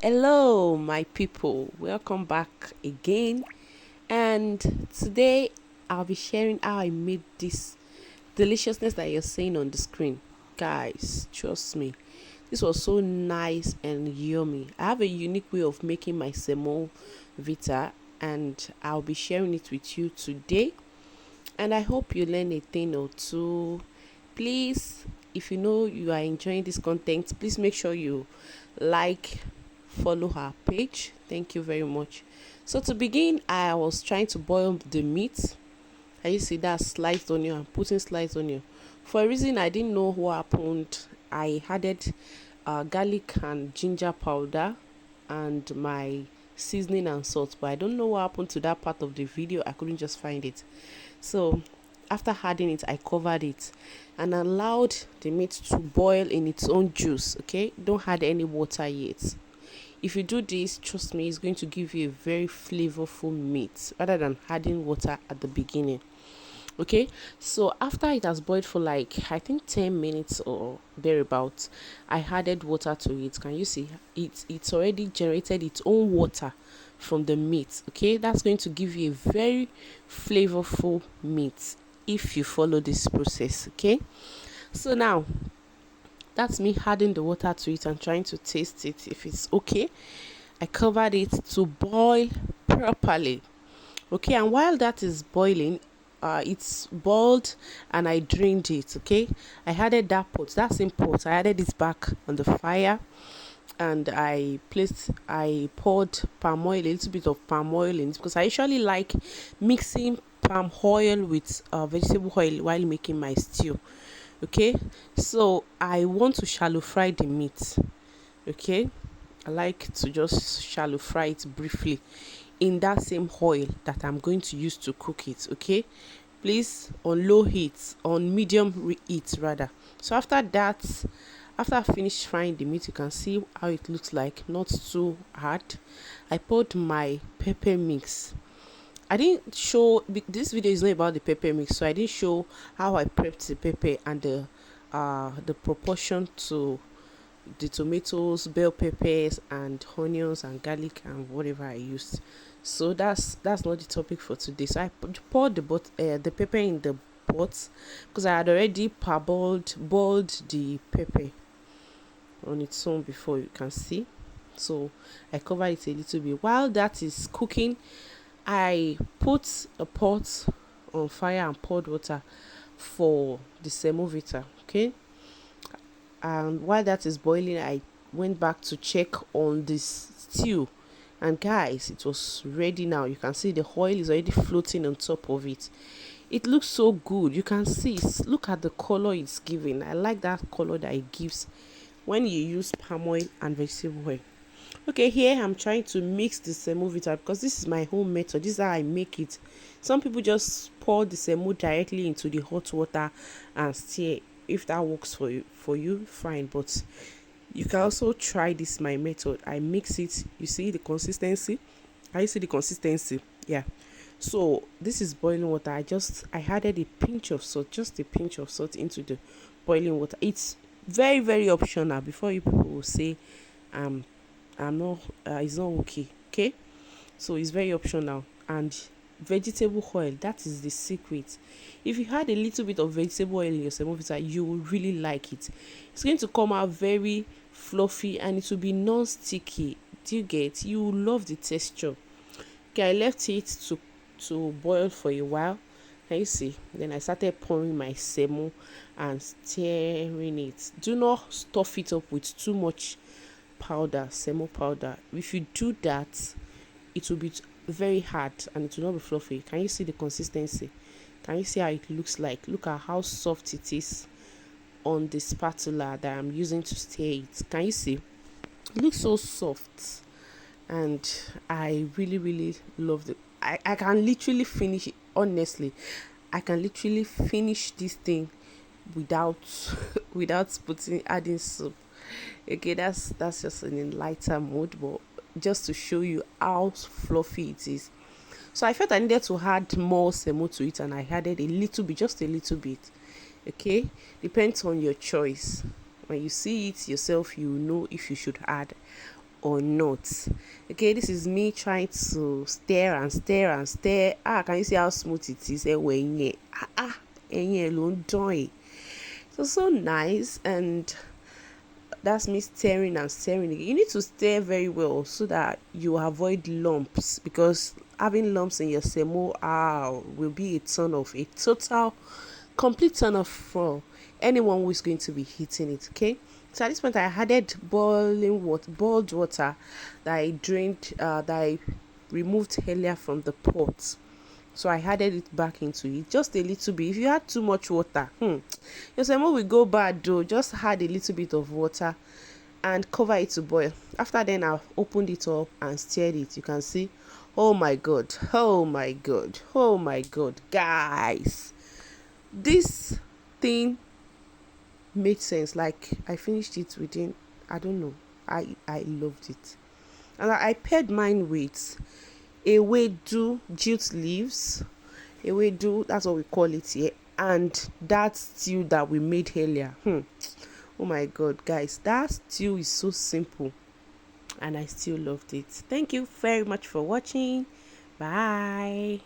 Hello, my people. Welcome back again. And today I'll be sharing how I made this deliciousness that you're seeing on the screen. Guys, trust me, this was so nice and yummy. I have a unique way of making my Semovita, and I'll be sharing it with you today. And I hope you learn a thing or two. Please, if you know you are enjoying this content, please make sure you like, follow her page. Thank you very much. So to begin, I was trying to boil the meat. Can you see that sliced onion? I'm putting sliced onion. For a reason I didn't know what happened, I added garlic and ginger powder and my seasoning and salt, but I don't know what happened to that part of the video. I couldn't just find it. So after adding it, I covered it and allowed the meat to boil in its own juice. Okay, don't add any water yet. If you do this, trust me, it's going to give you a very flavorful meat rather than adding water at the beginning. Okay, so after it has boiled for like I think 10 minutes or thereabouts, I added water to it. Can you see it's already generated its own water from the meat? Okay, that's going to give you a very flavorful meat if you follow this process. Okay, so now that's me adding the water to it and trying to taste it if it's okay. I covered it to boil properly. Okay, and while that is boiling, it's boiled and I drained it. Okay, I added that pot, that same pot, I added it back on the fire, and I poured palm oil, a little bit of palm oil in it, because I usually like mixing palm oil with vegetable oil while making my stew. Okay, so I want to shallow fry the meat. Okay, I like to just shallow fry it briefly in that same oil that I'm going to use to cook it. Okay, please, on low heat, on medium heat rather. So after that, after I finish frying the meat, you can see how it looks like, not too hard. I poured my pepper mix. I didn't show, this video is not about the pepper mix, so I didn't show how I prepped the pepper and the proportion to the tomatoes, bell peppers, and onions and garlic and whatever I used. So that's not the topic for today. So I poured the pepper in the pot because I had already parboiled boiled the pepper on its own before, you can see. So I covered it a little bit. While that is cooking, I put a pot on fire and poured water for the semovita. Okay, and while that is boiling, I went back to check on this stew, and guys, it was ready. Now you can see the oil is already floating on top of it. It looks so good. You can see, look at the color it's giving. I like that color that it gives when you use palm oil and vegetable oil. Okay, here I'm trying to mix the semovita because this is my home method. This is how I make it. Some people just pour the semo directly into the hot water and stir. If that works for you, fine. But you can also try this my method. I mix it. You see the consistency? Can you see the consistency? Yeah. So this is boiling water. I added a pinch of salt, just a pinch of salt into the boiling water. It's very very optional. Before you people will say um I'm not it's not okay. Okay, so it's very optional. And vegetable oil, that is the secret. If you add a little bit of vegetable oil in your semovita, you will really like it. It's going to come out very fluffy and it will be non-sticky. Do you get? You will love the texture. Okay, I left it to boil for a while. Can you see? Then I started pouring my semo and stirring it. Do not stuff it up with too much powder, semo powder. If you do that, it will be very hard and it will not be fluffy. Can you see the consistency? Can you see how it looks like? Look at how soft it is on the spatula that I'm using to stir it. Can you see? It looks so soft, and I really really love it. I can literally finish it. Honestly, I can literally finish this thing without without putting adding soup. Okay, that's just in a lighter mode, but just to show you how fluffy it is. So I felt I needed to add more semo to it, and I added a little bit, just a little bit. Okay, depends on your choice. When you see it yourself, you know if you should add or not. Okay, this is me trying to stir and stir and stir. Can you see how smooth it is? So nice, and that's me stirring and stirring again. You need to stir very well so that you avoid lumps, because having lumps in your semo will be a total complete turn off for anyone who is going to be eating it. Okay, so at this point I added boiled water that I drained, that I removed earlier from the pot. So I added it back into it, just a little bit. If you add too much water, your semo will go bad though. Just add a little bit of water and cover it to boil. After then, I've opened it up and stirred it. You can see, oh my god, oh my god, oh my god, guys, this thing made sense. Like, I finished it within, I don't know, I loved it. And I paired mine with ewedu jute leaves, ewedu, that's what we call it here, and that stew that we made earlier. Oh my god, guys, that stew is so simple and I still loved it. Thank you very much for watching. Bye.